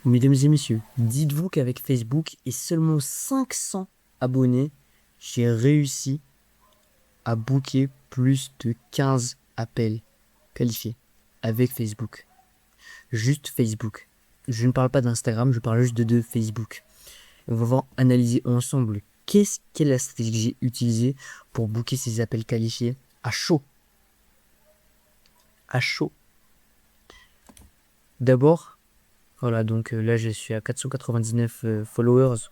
Mesdames et messieurs, dites-vous qu'avec Facebook et seulement 500 abonnés, j'ai réussi à booker plus de 15 appels qualifiés avec Facebook. Juste Facebook. Je ne parle pas d'Instagram, je parle juste de Facebook. On va voir analyser ensemble quelle est la stratégie que j'ai utilisée pour booker ces appels qualifiés à chaud. À chaud. D'abord, voilà, donc là je suis à 499 followers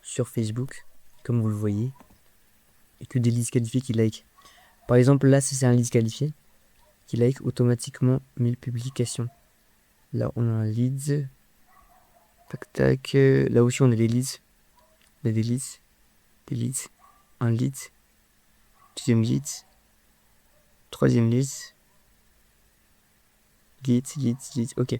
sur Facebook, comme vous le voyez, et que des leads qualifiés qui like. Par exemple, là, c'est un lead qualifié qui like automatiquement 1000 publications. Là, on a un lead. Tac, tac. Là aussi, on a des leads. On a des leads. Des leads. Un lead. Deuxième lead. Troisième lead. Lead. Ok.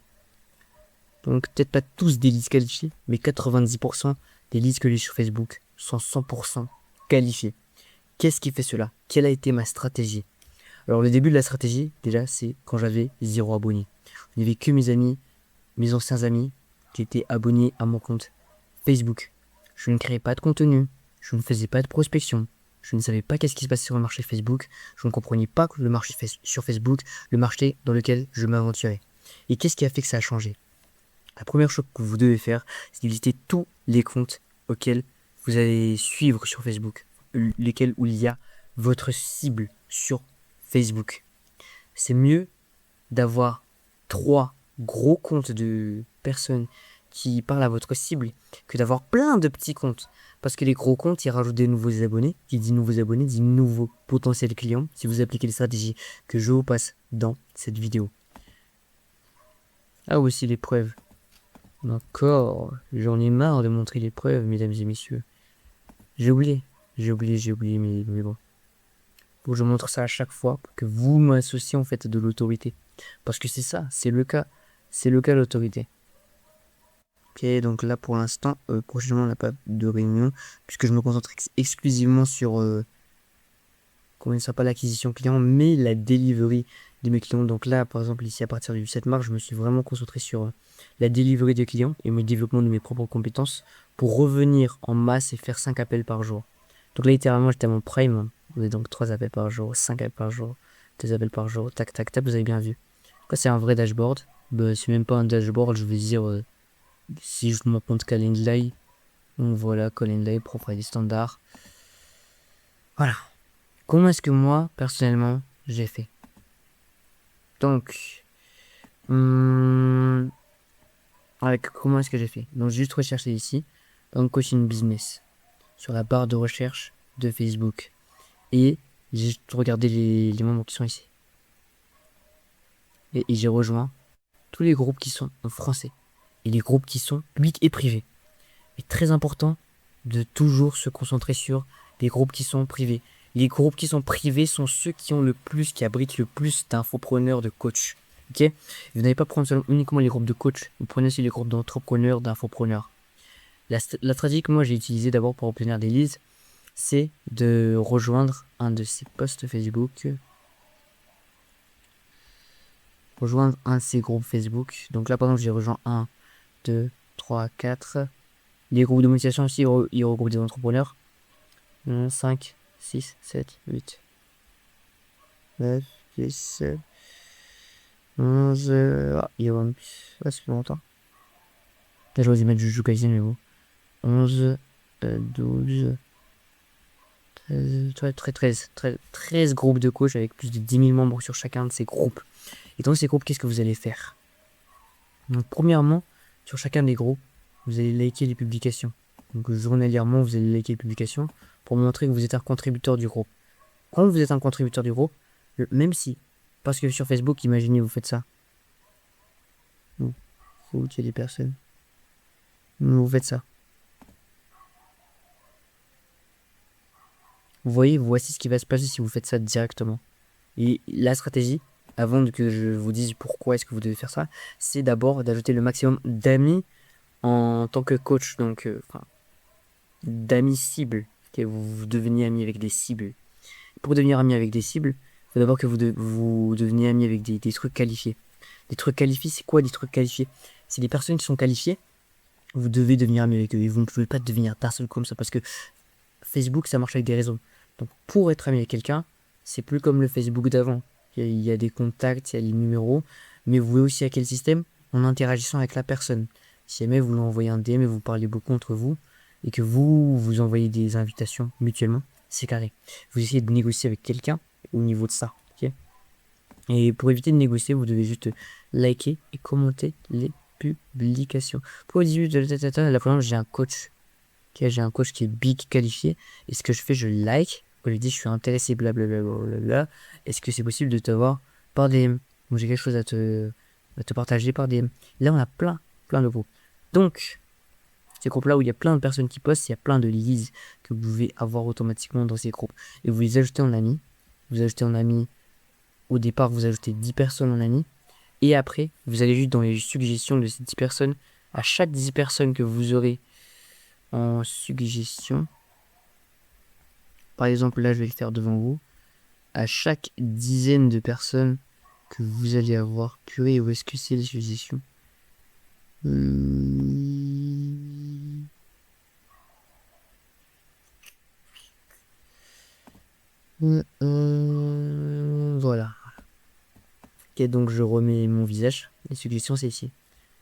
Donc, peut-être pas tous des leads qualifiés, mais 90% des leads que j'ai sur Facebook sont 100% qualifiés. Qu'est-ce qui fait cela? Quelle a été ma stratégie? Alors, le début de la stratégie, déjà, c'est quand j'avais 0 abonnés. Il n'y avait que mes amis, mes anciens amis, qui étaient abonnés à mon compte Facebook. Je ne créais pas de contenu, je ne faisais pas de prospection, je ne savais pas qu'est-ce qui se passait sur le marché Facebook, je ne comprenais pas le marché sur Facebook, le marché dans lequel je m'aventurais. Et qu'est-ce qui a fait que ça a changé? La première chose que vous devez faire, c'est de visiter tous les comptes auxquels vous allez suivre sur Facebook, lesquels où il y a votre cible sur Facebook. C'est mieux d'avoir 3 gros comptes de personnes qui parlent à votre cible que d'avoir plein de petits comptes. Parce que les gros comptes, ils rajoutent des nouveaux abonnés. Qui dit nouveaux abonnés, dit nouveaux potentiels clients. Si vous appliquez les stratégies que je vous passe dans cette vidéo. Ah, aussi les preuves. D'accord. J'en ai marre de montrer les preuves, mesdames et messieurs. J'ai oublié, mais bon. Faut que je montre ça à chaque fois pour que vous m'associez en fait de l'autorité. Parce que c'est ça, c'est le cas de l'autorité. Ok, donc là pour l'instant, prochainement on n'a pas de réunion, puisque je me concentre exclusivement sur, comment ça s'appelle, l'acquisition client, mais la delivery de mes clients. Donc là, par exemple, ici à partir du 7 mars, je me suis vraiment concentré sur la delivery des clients et le développement de mes propres compétences pour revenir en masse et faire 5 appels par jour. Donc là, littéralement, j'étais à mon prime. Vous avez donc 3 appels par jour, 5 appels par jour, 2 appels par jour, tac, tac, tac, vous avez bien vu. Quoi, c'est un vrai dashboard. Bah, c'est même pas un dashboard, je vais dire, si je me compte Calendly. Donc voilà, Calendly, propriété standard. Voilà. Comment est-ce que moi, personnellement, j'ai fait? Donc, comment est-ce que j'ai fait? Donc, j'ai juste recherché ici, dans coaching business, sur la barre de recherche de Facebook. Et j'ai juste regardé les membres qui sont ici. Et j'ai rejoint tous les groupes qui sont en français. Et les groupes qui sont publics et privés. Mais très important de toujours se concentrer sur les groupes qui sont privés. Les groupes qui sont privés sont ceux qui ont le plus, qui abritent le plus d'infopreneurs, de coachs. Ok? Vous n'allez pas prendre uniquement les groupes de coachs, vous prenez aussi les groupes d'entrepreneurs, d'infopreneurs. La stratégie que moi j'ai utilisée d'abord pour obtenir des leads, c'est de rejoindre un de ces posts Facebook. Rejoindre un de ces groupes Facebook. Donc là, par exemple, j'ai rejoint 1, 2, 3, 4. Les groupes de motivation aussi, ils regroupent des entrepreneurs. 5, 6, 7, 8, 9, 10, 11. Il y a un... ça fait longtemps. Là, j'aurais dû mettre Jujutsu Kaisen, mais bon. 11, 12, 13 groupes de coach avec plus de 10 000 membres sur chacun de ces groupes. Et dans ces groupes, qu'est-ce que vous allez faire? Donc, premièrement, sur chacun des groupes, vous allez liker les publications. Donc, journalièrement, vous allez liker les publications pour montrer que vous êtes un contributeur du groupe. Quand vous êtes un contributeur du groupe, même si, parce que sur Facebook, imaginez, vous faites ça. Faut qu'il y ait des personnes. Vous faites ça. Vous voyez, voici ce qui va se passer si vous faites ça directement. Et la stratégie, avant que je vous dise pourquoi est-ce que vous devez faire ça, c'est d'abord d'ajouter le maximum d'amis en tant que coach, donc d'amis cibles, que vous deveniez ami avec des cibles. Pour devenir ami avec des cibles, il faut d'abord que vous deveniez ami avec des trucs qualifiés. Des trucs qualifiés, c'est quoi des trucs qualifiés? C'est des personnes qui sont qualifiées vous devez devenir ami avec eux. Et vous ne pouvez pas devenir d'un seul coup comme ça parce que Facebook, ça marche avec des réseaux. Donc pour être ami avec quelqu'un, c'est plus comme le Facebook d'avant. Il y a des contacts, il y a les numéros, mais vous voyez aussi à quel système en interagissant avec la personne. Si jamais vous lui envoyez un DM et vous parlez beaucoup entre vous, et que vous envoyez des invitations mutuellement, c'est carré. Vous essayez de négocier avec quelqu'un au niveau de ça. Ok. Et pour éviter de négocier, vous devez juste liker et commenter les publications. Pour le 18 de la première, j'ai un coach. Okay, j'ai un coach qui est big qualifié. Et ce que je fais, je like. Je lui dis, je suis intéressé, blablabla. Est-ce que c'est possible de t'avoir par DM? Moi, j'ai quelque chose à te partager par DM. Là, on a plein de groupes. Donc, ces groupes-là où il y a plein de personnes qui postent, il y a plein de leads que vous pouvez avoir automatiquement dans ces groupes. Et vous les ajoutez en ami. Vous ajoutez en ami. Au départ, vous ajoutez 10 personnes en ami. Et après, vous allez juste dans les suggestions de ces 10 personnes. À chaque 10 personnes que vous aurez en suggestion, par exemple, là, je vais le faire devant vous. À chaque dizaine de personnes que vous allez avoir, purée, où est-ce que c'est les suggestions? Voilà. Ok, donc je remets mon visage. Les suggestions, c'est ici.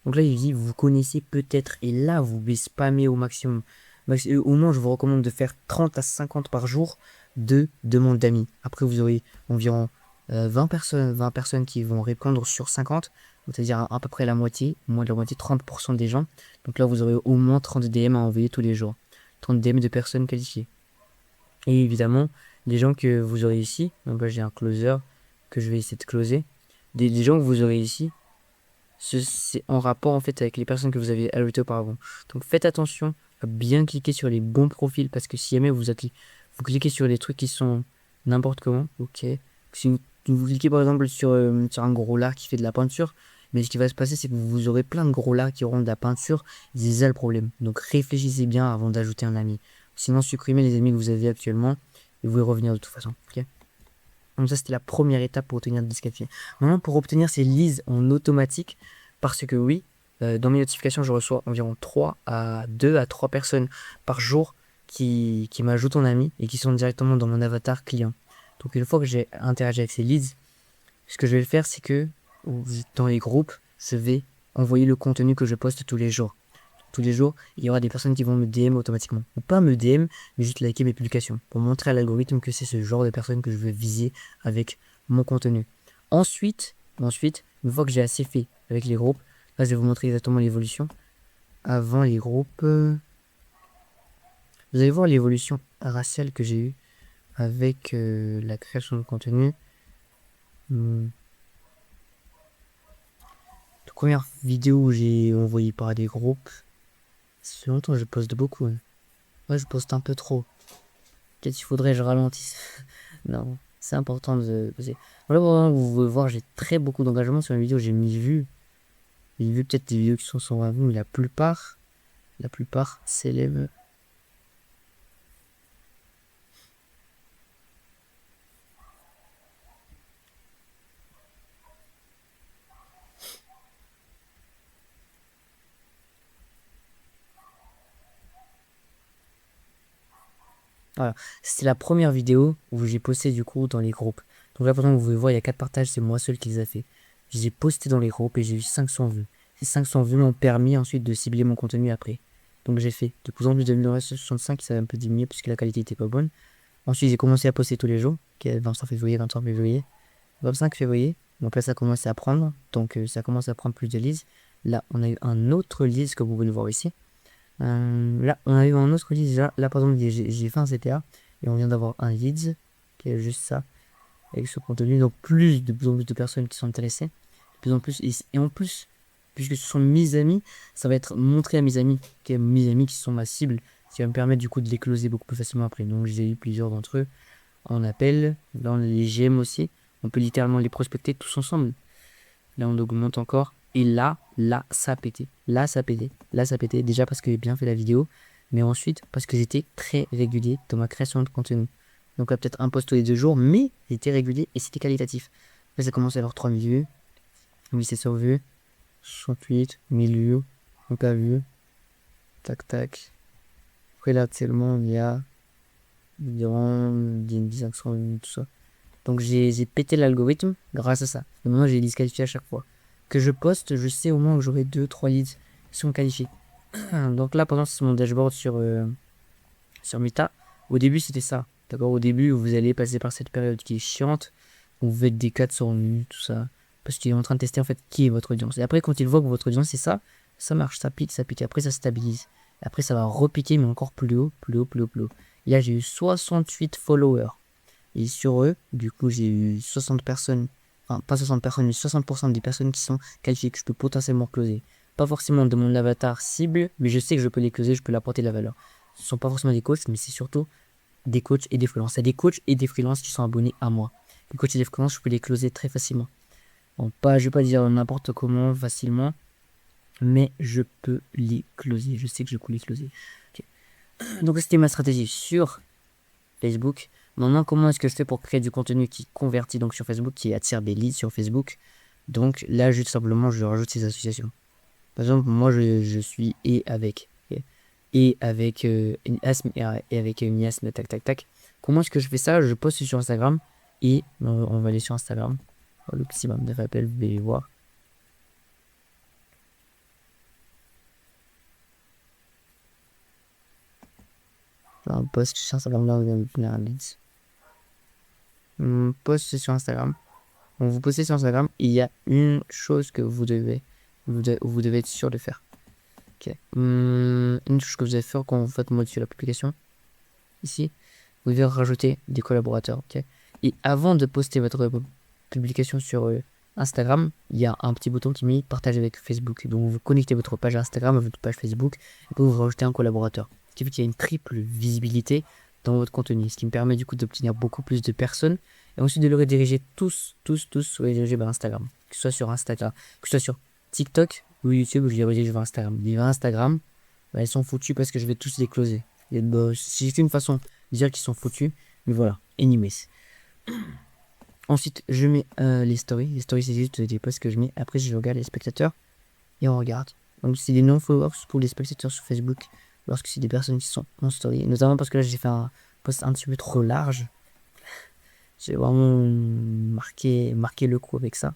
Donc là, il dit, vous connaissez peut-être, et là, vous pouvez spammer au maximum. Au moins, je vous recommande de faire 30 à 50 par jour de demandes d'amis. Après, vous aurez environ 20 personnes qui vont répondre sur 50, c'est-à-dire à peu près la moitié, moins de la moitié, 30% des gens. Donc là, vous aurez au moins 30 DM à envoyer tous les jours. 30 DM de personnes qualifiées. Et évidemment, les gens que vous aurez ici, donc là, j'ai un closer que je vais essayer de closer. Des gens que vous aurez ici, c'est en rapport en fait avec les personnes que vous avez ajoutées auparavant. Donc faites attention à bien cliquer sur les bons profils parce que si jamais vous cliquez sur des trucs qui sont n'importe comment, ok. Si vous cliquez par exemple sur un gros lard qui fait de la peinture, mais ce qui va se passer c'est que vous aurez plein de gros lards qui auront de la peinture, c'est ça le problème. Donc réfléchissez bien avant d'ajouter un ami. Sinon supprimez les amis que vous avez actuellement et vous y revenir de toute façon, ok. Donc ça, c'était la première étape pour obtenir des disqualifiés. Maintenant, pour obtenir ces leads en automatique, parce que oui, dans mes notifications, je reçois environ 2 à 3 personnes par jour qui m'ajoutent en ami et qui sont directement dans mon avatar client. Donc une fois que j'ai interagi avec ces leads, ce que je vais faire, c'est que dans les groupes, je vais envoyer le contenu que je poste tous les jours. Tous les jours, il y aura des personnes qui vont me DM automatiquement. Ou pas me DM, mais juste liker mes publications. Pour montrer à l'algorithme que c'est ce genre de personnes que je veux viser avec mon contenu. Ensuite, une fois que j'ai assez fait avec les groupes, là je vais vous montrer exactement l'évolution. Avant les groupes, vous allez voir l'évolution raciale que j'ai eue avec la création de contenu. La première vidéo où j'ai envoyé par des groupes, ça fait longtemps que je poste beaucoup. Hein. Ouais, je poste un peu trop. Peut-être il faudrait que je ralentisse. Non, c'est important de poser. Voilà, vous pouvez voir, j'ai très beaucoup d'engagement sur mes vidéos. J'ai 1000 vues. J'ai vu peut-être des vidéos qui sont 120 vues, mais la plupart s'élèvent. Voilà, c'était la première vidéo où j'ai posté du coup dans les groupes. Donc là, pendant que vous pouvez voir, il y a 4 partages, c'est moi seul qui les a fait. J'ai posté dans les groupes et j'ai eu 500 vues. Ces 500 vues m'ont permis ensuite de cibler mon contenu après. Donc j'ai fait de plus en plus de 1965, ça a un peu diminué puisque la qualité était pas bonne. Ensuite, j'ai commencé à poster tous les jours, 25 février, 23 février, 25 février. Donc là, ça commence à prendre. Donc ça commence à prendre plus de leads. Là, on a eu un autre lead, que vous pouvez le voir ici. Là, on a eu un autre lead. Là par exemple, j'ai fait un CTA et on vient d'avoir un lead qui est juste ça, avec ce contenu. Donc, de plus en plus de personnes qui sont intéressées. De plus en plus. Et en plus, puisque ce sont mes amis, ça va être montré à mes amis, mes amis qui sont ma cible, ce qui va me permettre du coup de les closer beaucoup plus facilement après. Donc, j'ai eu plusieurs d'entre eux en appel. Là, on a les GM aussi. On peut littéralement les prospecter tous ensemble. Là, on augmente encore. Et là, ça a pété. Là, ça a pété. Déjà parce que j'ai bien fait la vidéo. Mais ensuite, parce que j'étais très régulier dans ma création de contenu. Donc là, peut-être un post tous les 2 jours. Mais j'étais régulier et c'était qualitatif. Là, ça commence à avoir 3000 vues. 1700 vues. 68, 1000 vues. 1K vues. Tac, tac. Après, là, actuellement, il y a environ une dizaine de tout ça. Donc, j'ai pété l'algorithme grâce à ça. Et maintenant, j'ai disqualifié à chaque fois. Que je poste, je sais au moins que j'aurai 2-3 leads qui sont qualifiés. Donc là, pendant c'est mon dashboard sur Meta. Au début, c'était ça. D'accord. Au début, vous allez passer par cette période qui est chiante. Où vous faites des 4 sur nu, tout ça. Parce qu'il est en train de tester en fait qui est votre audience. Et après, quand il voit que votre audience c'est ça, ça marche, ça pique, ça pique. Après, ça stabilise. Et après, ça va repiquer, mais encore plus haut, plus haut, plus haut, plus haut. Et là, j'ai eu 68 followers. Et sur eux, du coup, j'ai eu 60 personnes. Enfin, pas 60 personnes, mais 60% des personnes qui sont qualifiées que je peux potentiellement closer. Pas forcément de mon avatar cible, mais je sais que je peux les closer, je peux leur apporter de la valeur. Ce ne sont pas forcément des coachs, mais c'est surtout des coachs et des freelances. Il y a des coachs et des freelances qui sont abonnés à moi. Les coachs et les freelances, je peux les closer très facilement. Bon, je vais pas dire n'importe comment, facilement, mais je peux les closer. Je sais que je peux les closer. Okay. Donc, c'était ma stratégie sur Facebook. Maintenant, comment est-ce que je fais pour créer du contenu qui convertit donc sur Facebook, qui attire des leads sur Facebook? Donc là, juste simplement, je rajoute ces associations. Par exemple, moi, je suis et avec Miasme et avec Miasme, tac, tac, tac. Comment est-ce que je fais ça? Je poste sur Instagram et on va aller sur Instagram. Le maximum de rappels, vous allez voir. Un post sur Instagram, là, vous allez obtenir un leads. Post sur Instagram. Donc, vous postez sur Instagram, il y a une chose que vous devez être sûr de faire. Ok. Une chose que vous devez faire quand vous faites modifier la publication. Ici, vous devez rajouter des collaborateurs. Ok. Et avant de poster votre publication sur Instagram, il y a un petit bouton qui met partage avec Facebook. Donc vous connectez votre page Instagram à votre page Facebook et puis vous rajoutez un collaborateur. Ce qui fait qu'il y a une triple visibilité dans votre contenu, ce qui me permet du coup d'obtenir beaucoup plus de personnes et ensuite de les rediriger tous vers Instagram. Que ce soit sur Instagram, que ce soit sur TikTok ou YouTube, je les redirige vers Instagram. Les vers Instagram, bah, ils sont foutus parce que je vais tous les closer. C'est une façon de dire qu'ils sont foutus, mais voilà. Anyways. Ensuite, je mets les stories. Les stories, c'est juste des posts que je mets. Après, je regarde les spectateurs et on regarde. Donc, c'est des non-followers pour les spectateurs sur Facebook lorsque c'est des personnes qui sont en story. Notamment parce que là, j'ai fait un post un petit peu trop large. J'ai vraiment marqué le coup avec ça.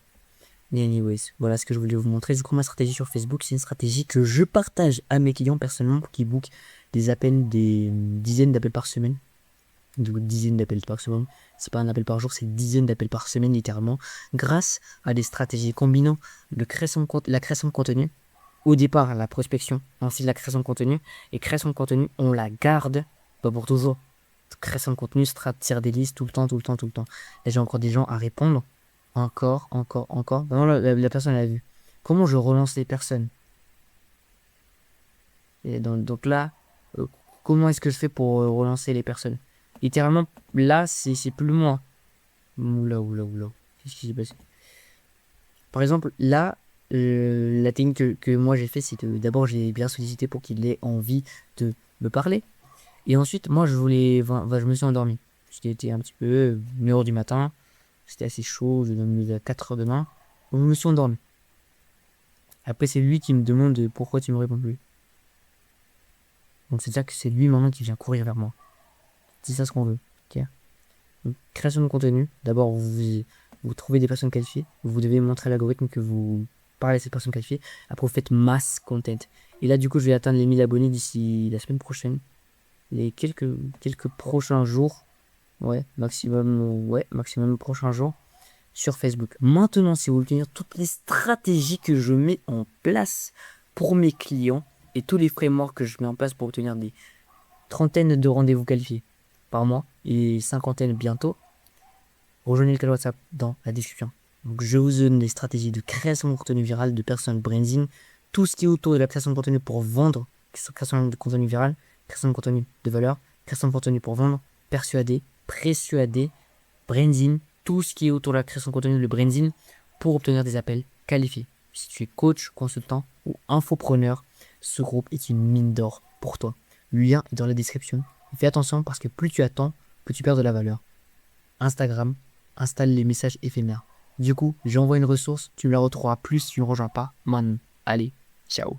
Mais anyways, voilà ce que je voulais vous montrer. Du coup, ma stratégie sur Facebook, c'est une stratégie que je partage à mes clients personnellement pour qu'ils bookent des appels, des dizaines d'appels par semaine. Donc, dizaines d'appels par semaine. C'est pas un appel par jour, c'est dizaines d'appels par semaine, littéralement. Grâce à des stratégies combinant la création de contenu. Au départ, la prospection, ensuite la création de contenu. Et création de contenu, on la garde, pas pour toujours. Création de contenu, tire des listes tout le temps. Là, j'ai encore des gens à répondre. Encore. Maintenant, la personne a vu. Comment je relance les personnes? Et donc là, comment est-ce que je fais pour relancer les personnes? Littéralement, là, c'est plus moi. Oula. Qu'est-ce qui s'est passé? Par exemple, là, la technique que moi j'ai fait, c'est que d'abord j'ai bien sollicité pour qu'il ait envie de me parler. Et ensuite, moi, je me suis endormi. C'était un petit peu 1h du matin. C'était assez chaud, je dormais à 4h de main. Donc, je me suis endormi. Après, c'est lui qui me demande pourquoi tu me réponds plus. Donc, c'est-à-dire que c'est lui maintenant qui vient courir vers moi. C'est ça ce qu'on veut. Okay. Donc, création de contenu. D'abord, vous trouvez des personnes qualifiées. Vous devez montrer à l'algorithme que vous parlez à ces personnes qualifiées. Après, vous faites mass content. Et là, du coup, je vais atteindre les 1000 abonnés d'ici la semaine prochaine. Les quelques prochains jours. Maximum prochains jours sur Facebook. Maintenant, si vous voulez tenir toutes les stratégies que je mets en place pour mes clients et tous les frameworks que je mets en place pour obtenir des trentaines de rendez-vous qualifiés par mois et cinquantaines bientôt, rejoignez le canal WhatsApp dans la description. Donc, je vous donne des stratégies de création de contenu viral, de personal branding, tout ce qui est autour de la création de contenu pour vendre, création de contenu viral, création de contenu de valeur, création de contenu pour vendre, persuader, branding, tout ce qui est autour de la création de contenu, le branding, pour obtenir des appels qualifiés. Si tu es coach, consultant ou infopreneur, ce groupe est une mine d'or pour toi. Le lien est dans la description. Fais attention parce que plus tu attends, plus tu perds de la valeur. Instagram installe les messages éphémères. Du coup, j'envoie une ressource, tu me la retrouveras plus si tu ne rejoins pas. Man, allez, ciao.